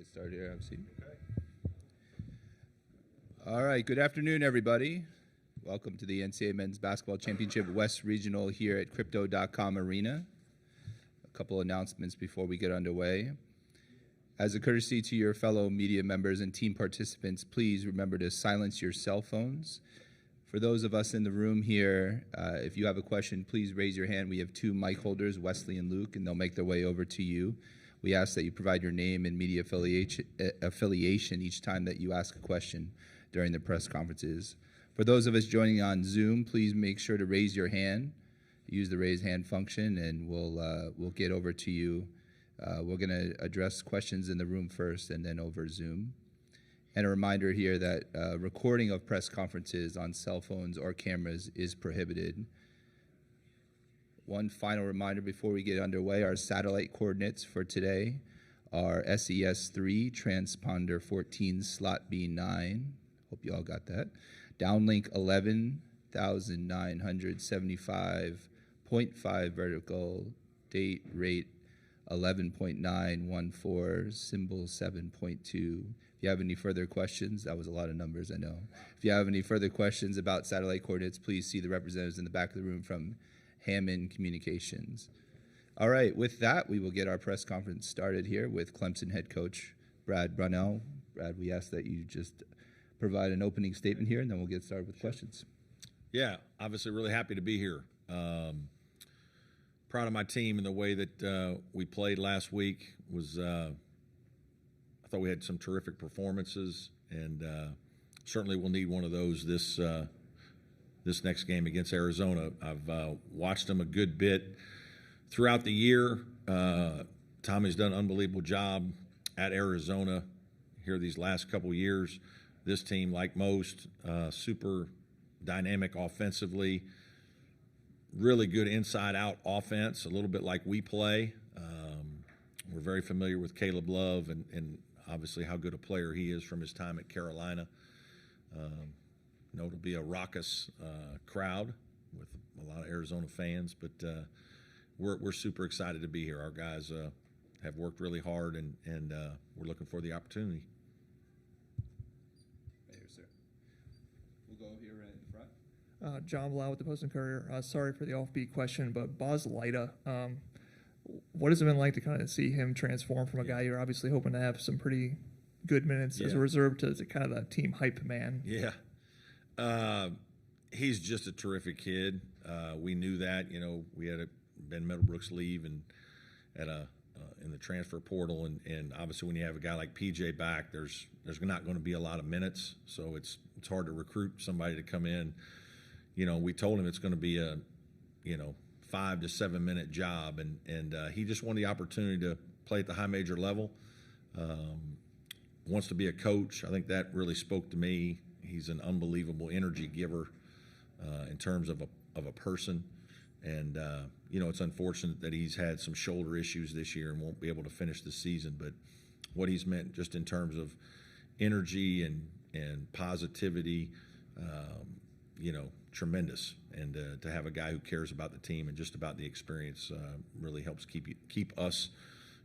Get started here. Have a seat. All right. Good afternoon, everybody. Welcome to the NCAA Men's Basketball Championship West Regional here at Crypto.com Arena. A couple announcements before we get underway. As a courtesy to your fellow media members and team participants, please remember to silence your cell phones. For those of us in the room here, if you have a question, please raise your hand. We have two mic holders, Wesley and Luke, and they'll make their way over to you. We ask that you provide your name and media affiliation each time that you ask a question during the press conferences. For those of us joining on Zoom, please make sure to raise your hand. Use the raise hand function, and we'll get over to you. We're going to address questions in the room first and then over Zoom. And a reminder here that recording of press conferences on cell phones or cameras is prohibited. One final reminder before we get underway, our satellite coordinates for today are SES3, transponder 14, slot B9. Hope you all got that. Downlink 11,975.5 vertical, date rate 11.914, symbol 7.2. If you have any further questions, that was a lot of numbers, I know. If you have any further questions about satellite coordinates, please see the representatives in the back of the room from Hammond Communications. All right, with that, we will get our press conference started here with Clemson head coach Brad Brownell. Brad, we ask that you just provide an opening statement here, and then we'll get started with questions. Yeah, obviously really happy to be here. Proud of my team and the way that we played last week. I thought we had some terrific performances, and certainly we'll need one of those this next game against Arizona. I've watched them a good bit throughout the year. Tommy's done an unbelievable job at Arizona here these last couple years. This team, like most, super dynamic offensively, really good inside-out offense, a little bit like we play. We're very familiar with Caleb Love and obviously how good a player he is from his time at Carolina. It'll be a raucous crowd with a lot of Arizona fans, but we're super excited to be here. Our guys have worked really hard, and we're looking for the opportunity. We'll go here in front. John Blau with the Post and Courier. Sorry for the offbeat question, but Boz Leida, what has it been like to kind of see him transform from a guy you're obviously hoping to have some pretty good minutes as a reserve to kind of that team hype man? Yeah. He's just a terrific kid. We knew that. We had Ben Middlebrooks leave and in the transfer portal, and obviously when you have a guy like PJ back, there's not going to be a lot of minutes, so it's hard to recruit somebody to come in. We told him it's going to be a 5 to 7 minute job, and he just wanted the opportunity to play at the high major level. Wants to be a coach. I think that really spoke to me. He's an unbelievable energy giver in terms of a person, and it's unfortunate that he's had some shoulder issues this year and won't be able to finish the season. But what he's meant just in terms of energy and positivity, tremendous. And to have a guy who cares about the team and just about the experience really helps keep us,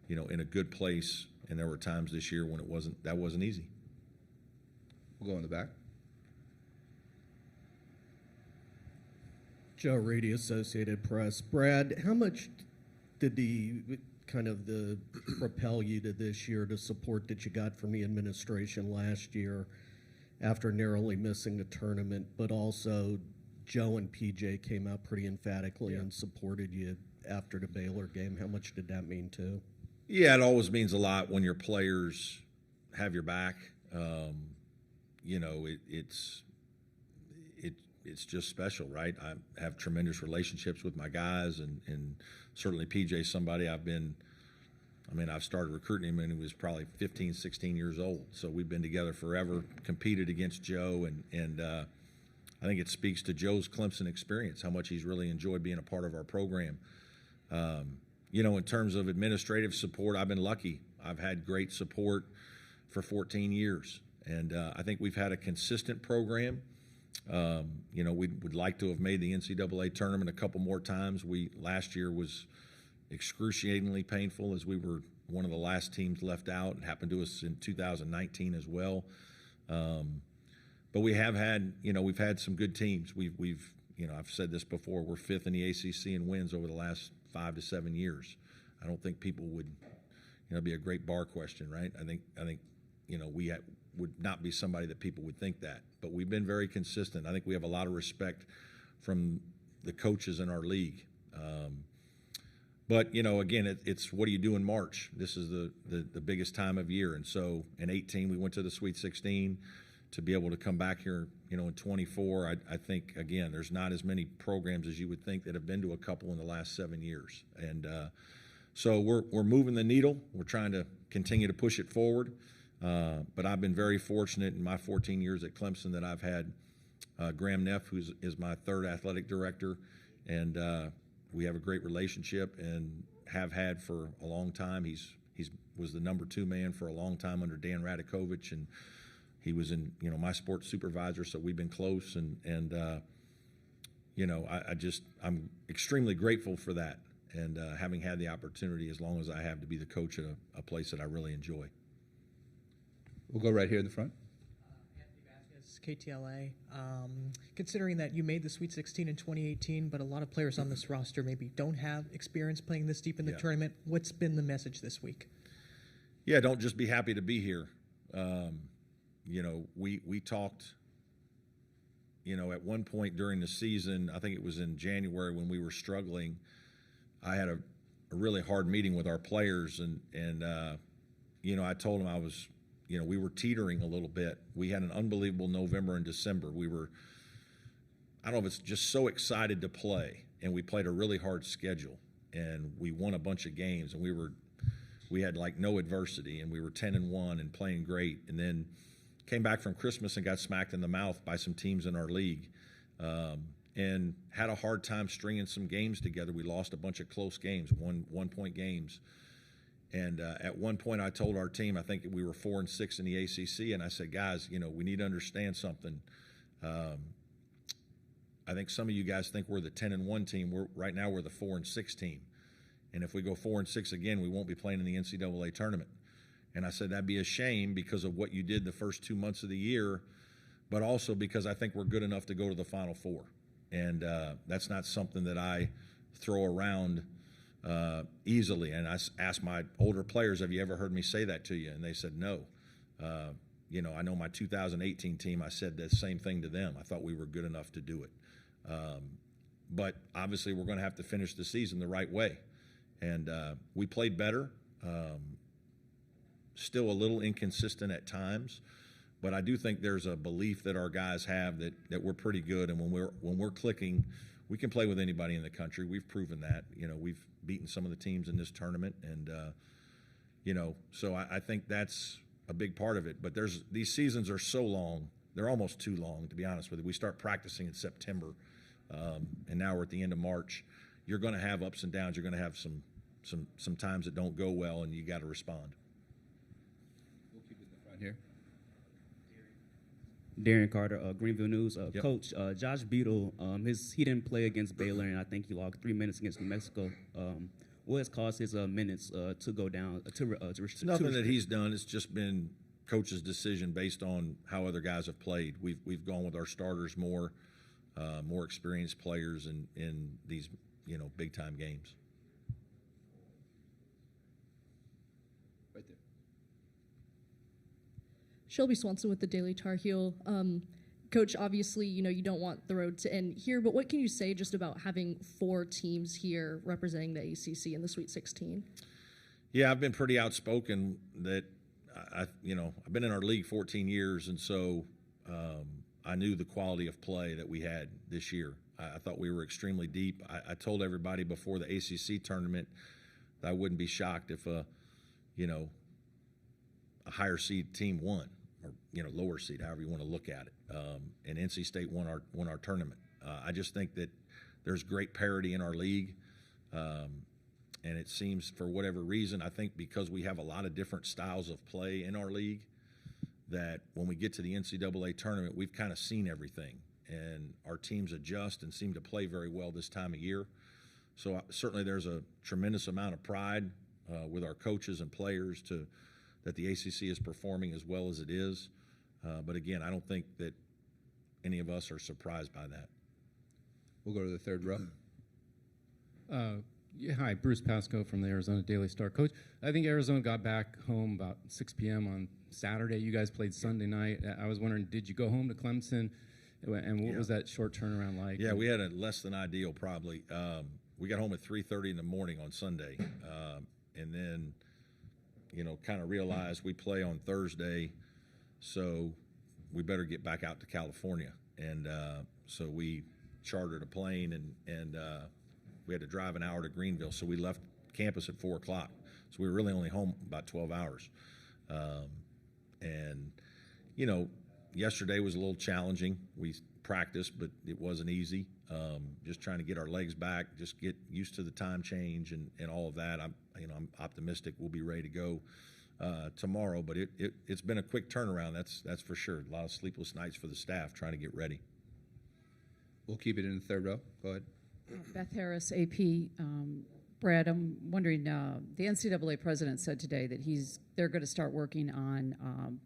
in a good place. And there were times this year when that wasn't easy. We'll go in the back. Joe Reedy, Associated Press. Brad, how much did the propel you to this year, the support that you got from the administration last year after narrowly missing the tournament, but also Joe and PJ came out pretty emphatically and supported you after the Baylor game? How much did that mean too? Yeah, it always means a lot when your players have your back. It's just special, right? I have tremendous relationships with my guys, and certainly PJ's somebody I've started recruiting him when he was probably 15, 16 years old. So we've been together forever, competed against Joe, and I think it speaks to Joe's Clemson experience, how much he's really enjoyed being a part of our program. In terms of administrative support, I've been lucky. I've had great support for 14 years, and I think we've had a consistent program. We would like to have made the NCAA tournament a couple more times. Last year was excruciatingly painful, as we were one of the last teams left out. It happened to us in 2019 as well. But we have had, we've had some good teams. We've I've said this before, we're 5th in the ACC in wins over the last 5 to 7 years. I don't think people would, be a great bar question, right? I think we would not be somebody that people would think that. But we've been very consistent. I think we have a lot of respect from the coaches in our league. But, again, it's what do you do in March? This is the biggest time of year. And so in 18, we went to the Sweet 16. To be able to come back here, in 24, I think, again, there's not as many programs as you would think that have been to a couple in the last 7 years. And so we're moving the needle. We're trying to continue to push it forward. But I've been very fortunate in my 14 years at Clemson that I've had Graham Neff, who is my 3rd athletic director, and we have a great relationship and have had for a long time. He was the number 2 man for a long time under Dan Radakovich, and he was in my sports supervisor, so we've been close. And I'm extremely grateful for that, and having had the opportunity as long as I have to be the coach at a place that I really enjoy. We'll go right here in the front. KTLA. Considering that you made the Sweet 16 in 2018, but a lot of players on this roster maybe don't have experience playing this deep in the tournament, what's been the message this week? Yeah, don't just be happy to be here. We talked, at one point during the season, I think it was in January when we were struggling, I had a really hard meeting with our players, and I told them I was, we were teetering a little bit. We had an unbelievable November and December. We were, I don't know if it's just so excited to play, and we played a really hard schedule, and we won a bunch of games, and we had like no adversity, and we were 10-1 and playing great, and then came back from Christmas and got smacked in the mouth by some teams in our league, and had a hard time stringing some games together. We lost a bunch of close games, one-point games. And at one point I told our team, I think we were 4-6 in the ACC, and I said, guys, we need to understand something. I think some of you guys think we're the 10-1 team. Right now we're the 4-6 team. And if we go 4-6 again, we won't be playing in the NCAA tournament. And I said, that'd be a shame because of what you did the first 2 months of the year, but also because I think we're good enough to go to the Final Four. And that's not something that I throw around easily. And I asked my older players, have you ever heard me say that to you? And they said, no. I know my 2018 team, I said the same thing to them. I thought we were good enough to do it. But obviously we're going to have to finish the season the right way. And we played better. Still a little inconsistent at times, but I do think there's a belief that our guys have that we're pretty good, and when we're clicking, we can play with anybody in the country. We've proven that. We've beaten some of the teams in this tournament, and so I think that's a big part of it. But these seasons are so long; they're almost too long, to be honest with you. We start practicing in September, and now we're at the end of March. You're going to have ups and downs. You're going to have some times that don't go well, and you got to respond. Here. Darren Carter, Greenville News. Yep. Coach, Josh Beadle, he didn't play against Baylor, and I think he logged 3 minutes against New Mexico. What has caused his minutes to go down? It's nothing that he's done. It's just been coach's decision based on how other guys have played. We've gone with our starters more experienced players in these big time games. Right there. Shelby Swanson with the Daily Tar Heel. Coach, obviously, you don't want the road to end here, but what can you say just about having 4 teams here representing the ACC in the Sweet 16? Yeah, I've been pretty outspoken that I've been in our league 14 years, and so I knew the quality of play that we had this year. I thought we were extremely deep. I told everybody before the ACC tournament that I wouldn't be shocked if a higher seed team won, or lower seed, however you want to look at it. And NC State won our tournament. I just think that there's great parity in our league, and it seems for whatever reason, I think because we have a lot of different styles of play in our league, that when we get to the NCAA tournament, we've kind of seen everything, and our teams adjust and seem to play very well this time of year. So certainly there's a tremendous amount of pride with our coaches and players that the ACC is performing as well as it is. But again, I don't think that any of us are surprised by that. We'll go to the third row. Yeah, hi, Bruce Pasco from the Arizona Daily Star. Coach, I think Arizona got back home about 6 p.m. on Saturday. You guys played Sunday night. I was wondering, did you go home to Clemson? And what was that short turnaround like? Yeah, we had a less than ideal probably. We got home at 3:30 in the morning on Sunday. And then, kind of realized we play on Thursday, so we better get back out to California. And so we chartered a plane and we had to drive an hour to Greenville. So we left campus at 4 o'clock. So we were really only home about 12 hours. And, yesterday was a little challenging. We practiced, but it wasn't easy. Just trying to get our legs back, just get used to the time change and all of that. I'm optimistic we'll be ready to go tomorrow. But it's been a quick turnaround. That's for sure. A lot of sleepless nights for the staff trying to get ready. We'll keep it in the third row. Go ahead. Beth Harris, AP. Brad, I'm wondering, the NCAA president said today that they're going to start working on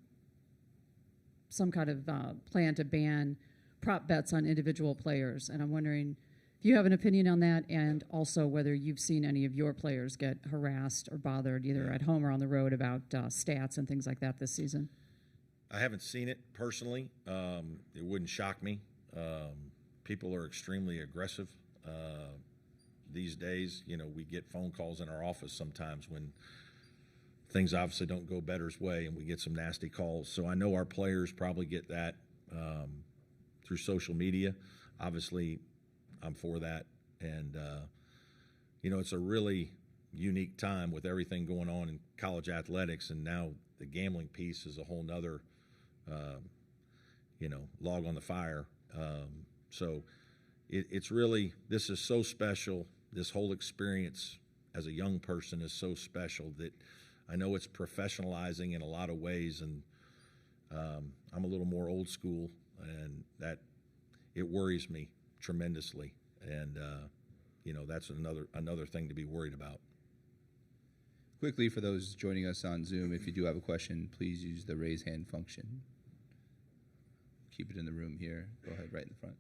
some kind of plan to ban prop bets on individual players. And I'm wondering if you have an opinion on that, and also whether you've seen any of your players get harassed or bothered either at home or on the road about stats and things like that this season. I haven't seen it personally. It wouldn't shock me. People are extremely aggressive these days. We get phone calls in our office sometimes when things obviously don't go better's way, and we get some nasty calls. So I know our players probably get that through social media. Obviously, I'm for that. And, it's a really unique time with everything going on in college athletics, and now the gambling piece is a whole nother, log on the fire. So it's really, this is so special. This whole experience as a young person is so special that I know it's professionalizing in a lot of ways, and I'm a little more old school, and that it worries me tremendously. And, that's another thing to be worried about. Quickly, for those joining us on Zoom, if you do have a question, please use the raise hand function. Keep it in the room here. Go ahead, right in the front.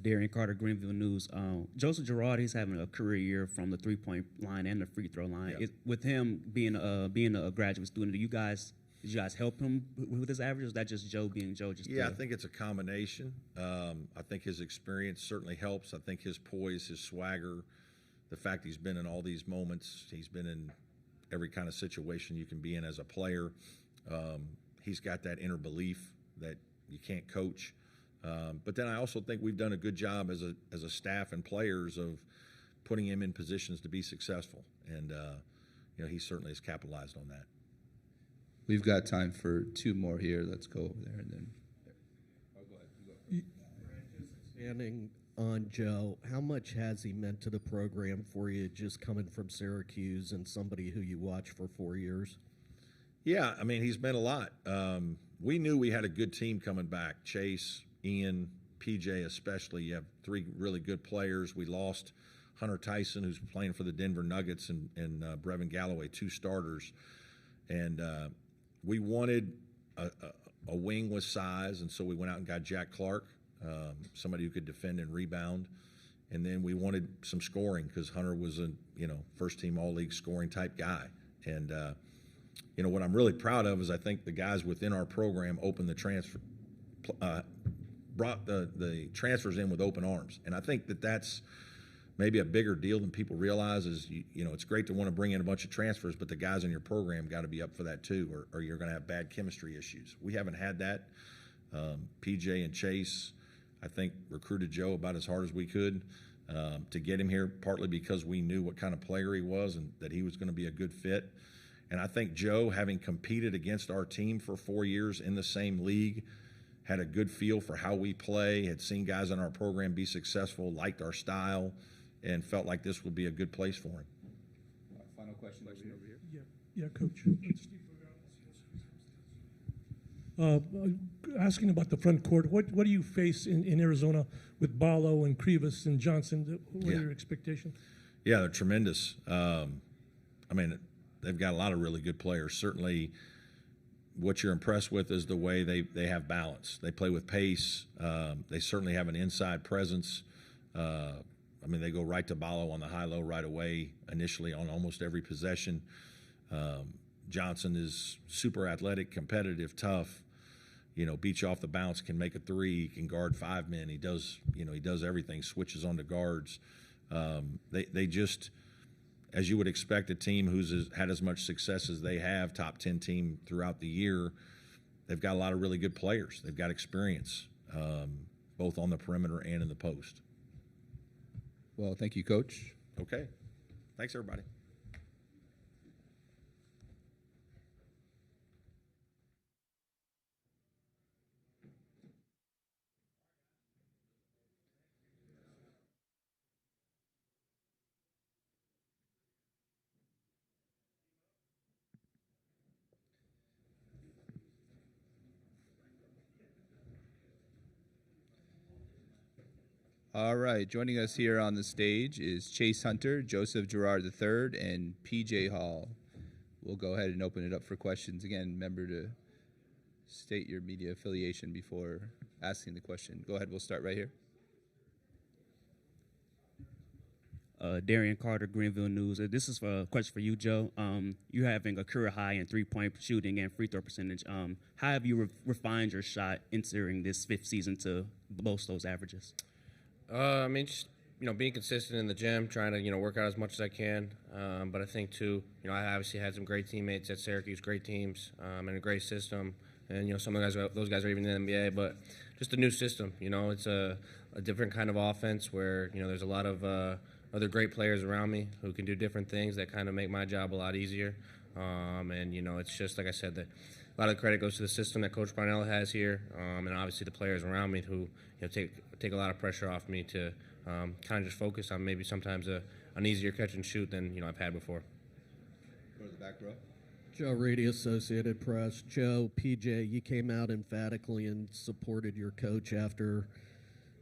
Darian Carter, Greenville News. Joseph Girard, he's having a career year from the three-point line and the free throw line. Yeah. With him being a graduate student, did you guys help him with his average? Or is that just Joe being Joe? I think it's a combination. I think his experience certainly helps. I think his poise, his swagger, the fact he's been in all these moments, he's been in every kind of situation you can be in as a player. He's got that inner belief that you can't coach. But then I also think we've done a good job as a staff and players of putting him in positions to be successful, and he certainly has capitalized on that. We've got time for two more here. Let's go over there and then. Oh, go ahead. Standing on Joe, how much has he meant to the program for you, just coming from Syracuse and somebody who you watched for 4 years? Yeah, he's meant a lot. We knew we had a good team coming back. Chase, Ian, PJ especially. You have three really good players. We lost Hunter Tyson, who's playing for the Denver Nuggets, and Brevin Galloway, 2 starters. And we wanted a wing with size, and so we went out and got Jack Clark, somebody who could defend and rebound. And then we wanted some scoring because Hunter was a first-team all-league scoring type guy. And what I'm really proud of is I think the guys within our program opened the transfer, brought the transfers in with open arms. And I think that's maybe a bigger deal than people realize. Is it's great to want to bring in a bunch of transfers, but the guys in your program got to be up for that too, or you're going to have bad chemistry issues. We haven't had that. PJ and Chase, I think, recruited Joe about as hard as we could to get him here, partly because we knew what kind of player he was and that he was going to be a good fit. And I think Joe, having competed against our team for 4 years in the same league, had a good feel for how we play, had seen guys in our program be successful, liked our style, and felt like this would be a good place for him. Final question over here. Yeah, Coach. Asking about the front court, what do you face in Arizona with Barlow and Krivas and Johnson? What are your expectations? Yeah, they're tremendous. I mean, they've got a lot of really good players. Certainly, what you're impressed with is the way they have balance. They play with pace. They certainly have an inside presence. I mean, they go right to Barlow on the high-low right away, initially on almost every possession. Johnson is super athletic, competitive, tough. Beats you off the bounce, can make a three, he can guard 5 men. He does everything, switches onto guards. They just, as you would expect, a team who's had as much success as they have, top 10 team throughout the year, they've got a lot of really good players. They've got experience, both on the perimeter and in the post. Well, thank you, Coach. Okay. Thanks, everybody. All right, joining us here on the stage is Chase Hunter, Joseph Girard III, and PJ Hall. We'll go ahead and open it up for questions. Again, remember to state your media affiliation before asking the question. Go ahead, we'll start right here. Darian Carter, Greenville News. This is a question for you, Joe. You having a career high in three-point shooting and free throw percentage. How have you refined your shot entering this 5th season to boast those averages? I mean, just, being consistent in the gym, trying to, work out as much as I can. But I think, too, I obviously had some great teammates at Syracuse, great teams, and a great system. And, some of those guys are even in the NBA. But just a new system, it's a different kind of offense where, there's a lot of other great players around me who can do different things that kind of make my job a lot easier. And, it's just, like I said, that a lot of the credit goes to the system that Coach Brownell has here, and obviously the players around me who take a lot of pressure off me to kind of just focus on maybe sometimes an easier catch and shoot than I've had before. Go to the back row. Joe Reedy, Associated Press. Joe, PJ, you came out emphatically and supported your coach after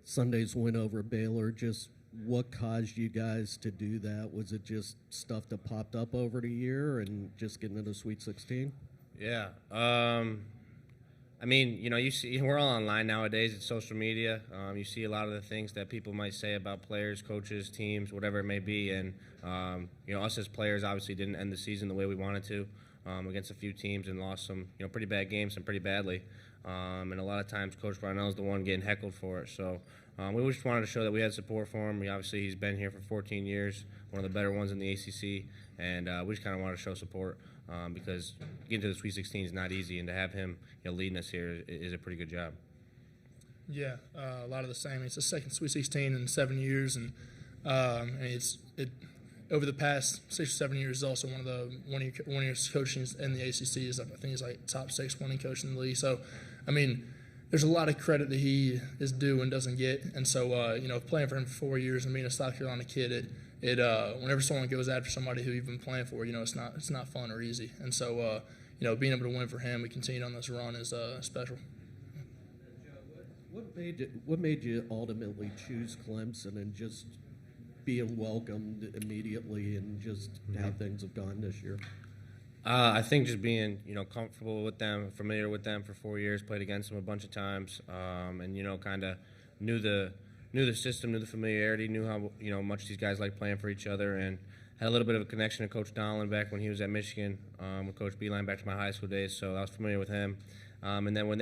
Sunday's win over Baylor. Just what caused you guys to do that? Was it just stuff that popped up over the year and just getting into Sweet 16? Yeah. I mean, you see, we're all online nowadays. It's social media. You see a lot of the things that people might say about players, coaches, teams, whatever it may be. And, us as players obviously didn't end the season the way we wanted to against a few teams and lost some, pretty bad games and pretty badly. And a lot of times Coach Brownell is the one getting heckled for it. So we just wanted to show that we had support for him. Obviously, he's been here for 14 years, one of the better ones in the ACC. And we just kind of wanted to show support. Because getting to the Sweet 16 is not easy, and to have him leading us here is a pretty good job. Yeah, a lot of the same. It's the second Sweet 16 in 7 years, and it over the past 6 or 7 years is also one of the one year coaches in the ACC is I think he's like top 6 winning coach in the league. So, I mean, there's a lot of credit that he is due and doesn't get, and so playing for him for 4 years and being a South Carolina kid, whenever someone goes after somebody who you've been playing for, it's not fun or easy. And so, being able to win for him, we continue on this run is special. What made you ultimately choose Clemson and just being welcomed immediately and just how things have gone this year? I think just being, comfortable with them, familiar with them for 4 years, played against them a bunch of times, and, kind of knew the system, knew the familiarity, knew how much these guys like playing for each other, and had a little bit of a connection to Coach Donlin back when he was at Michigan with Coach Beeline back to my high school days, so I was familiar with him. And then when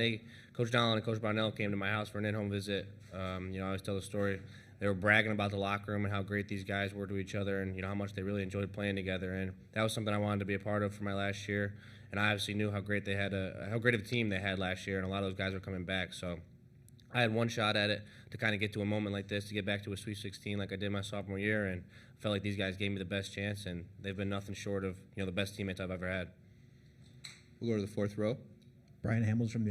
Coach Donlin and Coach Brownell came to my house for an in-home visit, I always tell the story. They were bragging about the locker room and how great these guys were to each other, and how much they really enjoyed playing together. And that was something I wanted to be a part of for my last year. And I obviously knew how great how great of a team they had last year, and a lot of those guys were coming back. So I had one shot at it to kind of get to a moment like this, to get back to a Sweet 16 like I did my sophomore year, and I felt like these guys gave me the best chance, and they've been nothing short of the best teammates I've ever had. We'll go to the 4th row. Brian Hamilton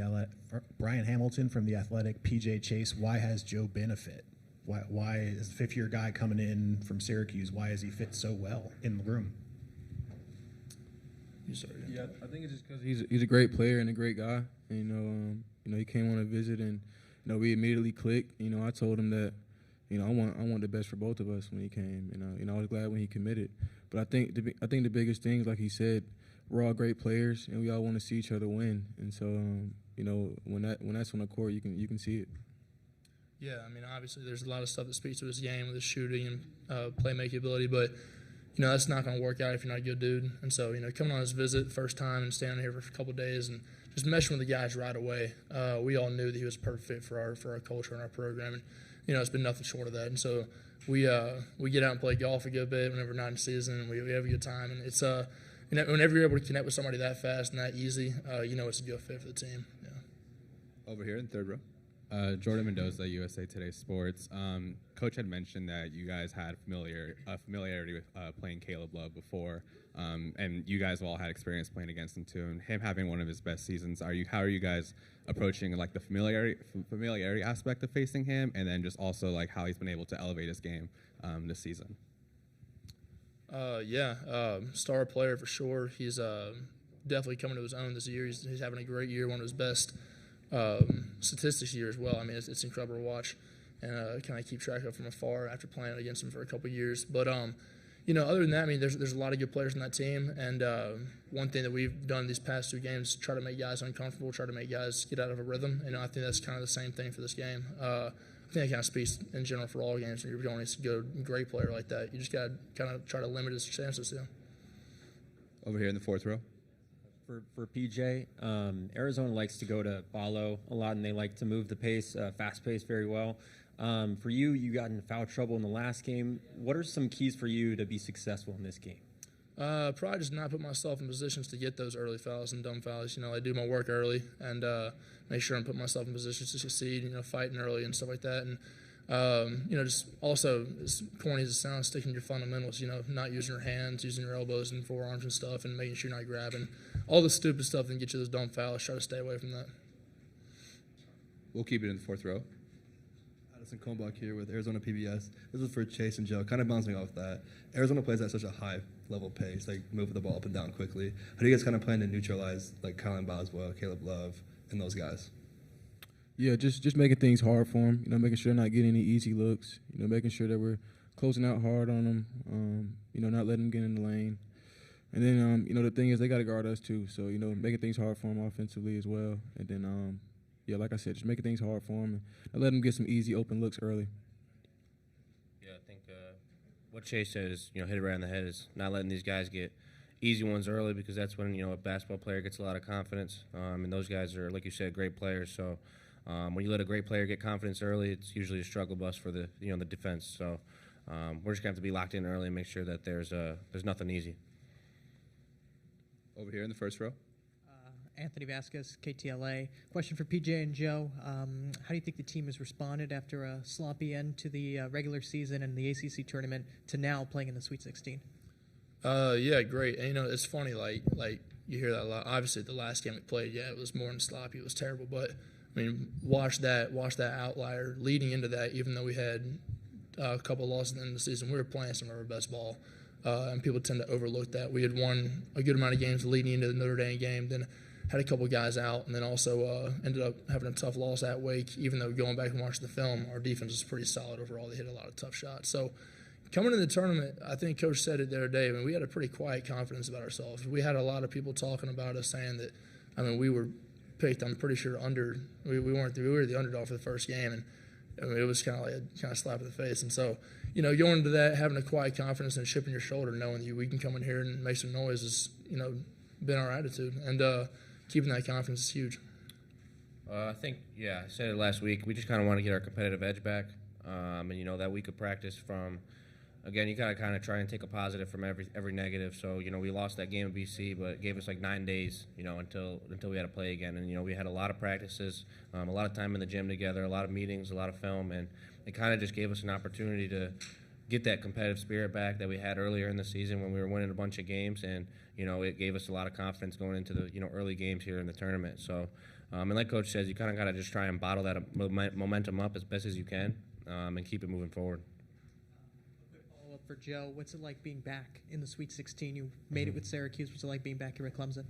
from the Athletic. PJ Chase, why has Joe been a fit? Why is a 5th-year guy coming in from Syracuse? Why has he fit so well in the room? You started. Yeah, I think it's just because he's a great player and a great guy. And, he came on a visit, and we immediately clicked. I told him that I want the best for both of us when he came. I was glad when he committed. But I think the biggest thing is, like he said, we're all great players and we all want to see each other win. And so when that's on the court, you can see it. Yeah, I mean, obviously there's a lot of stuff that speaks to his game with his shooting and playmaking ability, but that's not going to work out if you're not a good dude. And so, coming on his visit first time and standing here for a couple of days and just meshing with the guys right away, we all knew that he was a perfect fit for our culture and our program. And, it's been nothing short of that. And so we get out and play golf a good bit whenever we're not in season, and we have a good time. And it's whenever you're able to connect with somebody that fast and that easy, it's a good fit for the team. Yeah. Over here in third row. Jordan Mendoza, USA Today Sports. Coach had mentioned that you guys had familiarity with playing Caleb Love before, and you guys all had experience playing against him too. And him having one of his best seasons, how are you guys approaching like the familiarity aspect of facing him, and then just also like how he's been able to elevate his game this season? Star player for sure. He's definitely coming to his own this year. He's having a great year, one of his best statistics here as well. I mean, it's incredible to watch and kind of keep track of from afar after playing against him for a couple of years. But other than that, I mean, there's a lot of good players on that team. And one thing that we've done these past two games, try to make guys uncomfortable, try to make guys get out of a rhythm. And I think that's kind of the same thing for this game. I think that kind of speaks in general for all games. When you're going against a great player like that, you just got to kind of try to limit his chances. Yeah. Over here in the fourth row. For PJ, Arizona likes to go to Ballo a lot, and they like to move the pace, fast pace, very well. For you got in foul trouble in the last game. What are some keys for you to be successful in this game? Probably just not put myself in positions to get those early fouls and dumb fouls. I do my work early and make sure I'm putting myself in positions to succeed, fighting early and stuff like that. And, just also, as corny as it sounds, sticking to your fundamentals, not using your hands, using your elbows and forearms and stuff, and making sure you're not grabbing. All the stupid stuff that can get you those dumb fouls, try to stay away from that. We'll keep it in the fourth row. Addison Combach here with Arizona PBS. This is for Chase and Joe. Kind of bouncing off that. Arizona plays at such a high level pace, like moving the ball up and down quickly. How do you guys kind of plan to neutralize like Colin Boswell, Caleb Love, and those guys? Yeah, just making things hard for them. Making sure they're not getting any easy looks. Making sure that we're closing out hard on them. Not letting them get in the lane. And then, the thing is they got to guard us too. So, making things hard for them offensively as well. And then, like I said, just making things hard for them and let them get some easy open looks early. Yeah, I think what Chase said is, hit it right on the head, is not letting these guys get easy ones early, because that's when, a basketball player gets a lot of confidence. And those guys are, like you said, great players. So when you let a great player get confidence early, it's usually a struggle bus for the, the defense. So we're just going to have to be locked in early and make sure that there's nothing easy. Over here in the first row. Anthony Vasquez, KTLA. Question for PJ and Joe. How do you think the team has responded after a sloppy end to the regular season and the ACC tournament to now playing in the Sweet 16? Yeah, great. And, it's funny, like you hear that a lot. Obviously, the last game we played, it was more than sloppy. It was terrible. But, I mean, watch that outlier leading into that, even though we had a couple losses at the end of the season. We were playing some of our best ball. And people tend to overlook that. We had won a good amount of games leading into the Notre Dame game, then had a couple guys out, and then also ended up having a tough loss at Wake. Even though going back and watching the film, our defense was pretty solid overall. They hit a lot of tough shots. So coming into the tournament, I think Coach said it the other day, we had a pretty quiet confidence about ourselves. We had a lot of people talking about us saying that, we were picked, I'm pretty sure, under. We were the underdog for the first game, and it was kind of like a slap in the face. And so, going into that, having a quiet confidence and chip in your shoulder, knowing that we can come in here and make some noise has, been our attitude. And keeping that confidence is huge. I think, I said it last week. We just kind of want to get our competitive edge back. And, that week of practice from, again, you got to kind of try and take a positive from every negative. So, we lost that game at BC, but it gave us like 9 days, until we had to play again. And, we had a lot of practices, a lot of time in the gym together, a lot of meetings, a lot of film, and it kind of just gave us an opportunity to get that competitive spirit back that we had earlier in the season when we were winning a bunch of games. And, it gave us a lot of confidence going into the, early games here in the tournament. So, and like Coach says, you kind of got to just try and bottle that momentum up as best as you can and keep it moving forward. follow-up for Joe. What's it like being back in the Sweet 16? You made it with Syracuse. What's it like being back here at Clemson?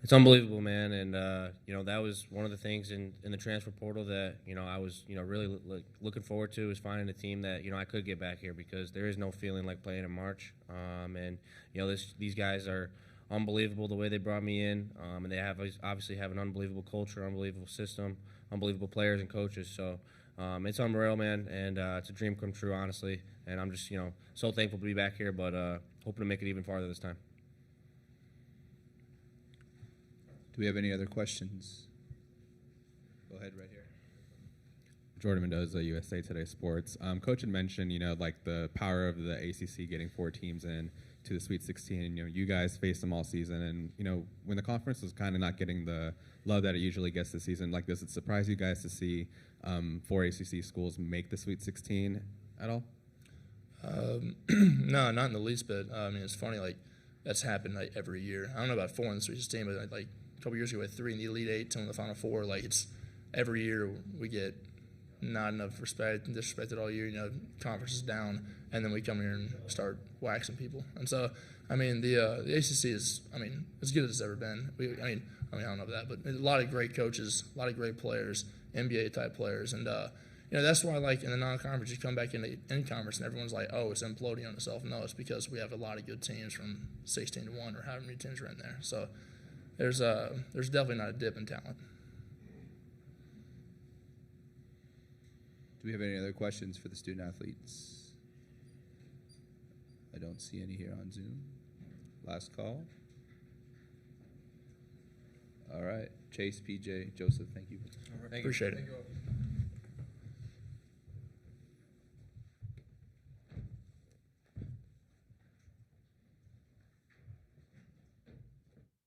It's unbelievable, man, and that was one of the things in the transfer portal that I was really looking forward to, is finding a team that I could get back here, because there is no feeling like playing in March, and these guys are unbelievable the way they brought me in, and they obviously have an unbelievable culture, unbelievable system, unbelievable players and coaches. So it's unreal, man, and it's a dream come true, honestly, and I'm just so thankful to be back here, but hoping to make it even farther this time. Do we have any other questions? Go ahead, right here. Jordan Mendoza, USA Today Sports. Coach had mentioned, like the power of the ACC getting 4 teams in to the Sweet 16. You guys faced them all season, and when the conference was kind of not getting the love that it usually gets this season, like, does it surprise you guys to see 4 ACC schools make the Sweet 16 at all? No, not in the least bit. I mean, it's funny, like, that's happened like every year. I don't know about 4 in the Sweet 16, but like a couple years ago, we had 3 in the Elite 8, 2 in the Final 4. Like, it's every year we get not enough respect and disrespected all year. Conference is down, and then we come here and start waxing people. And so, I mean, the ACC is, as good as it's ever been. I don't know about that, but a lot of great coaches, a lot of great players, NBA type players, and that's why, like, in the non-conference, you come back into in-conference and everyone's like, oh, it's imploding on itself. No, it's because we have a lot of good teams from 16-1 or however many teams are in there. So there's definitely not a dip in talent. Do we have any other questions for the student athletes? I don't see any here on Zoom. Last call. All right. Chase, PJ, Joseph, thank you. All right, Appreciate it. Thank you all.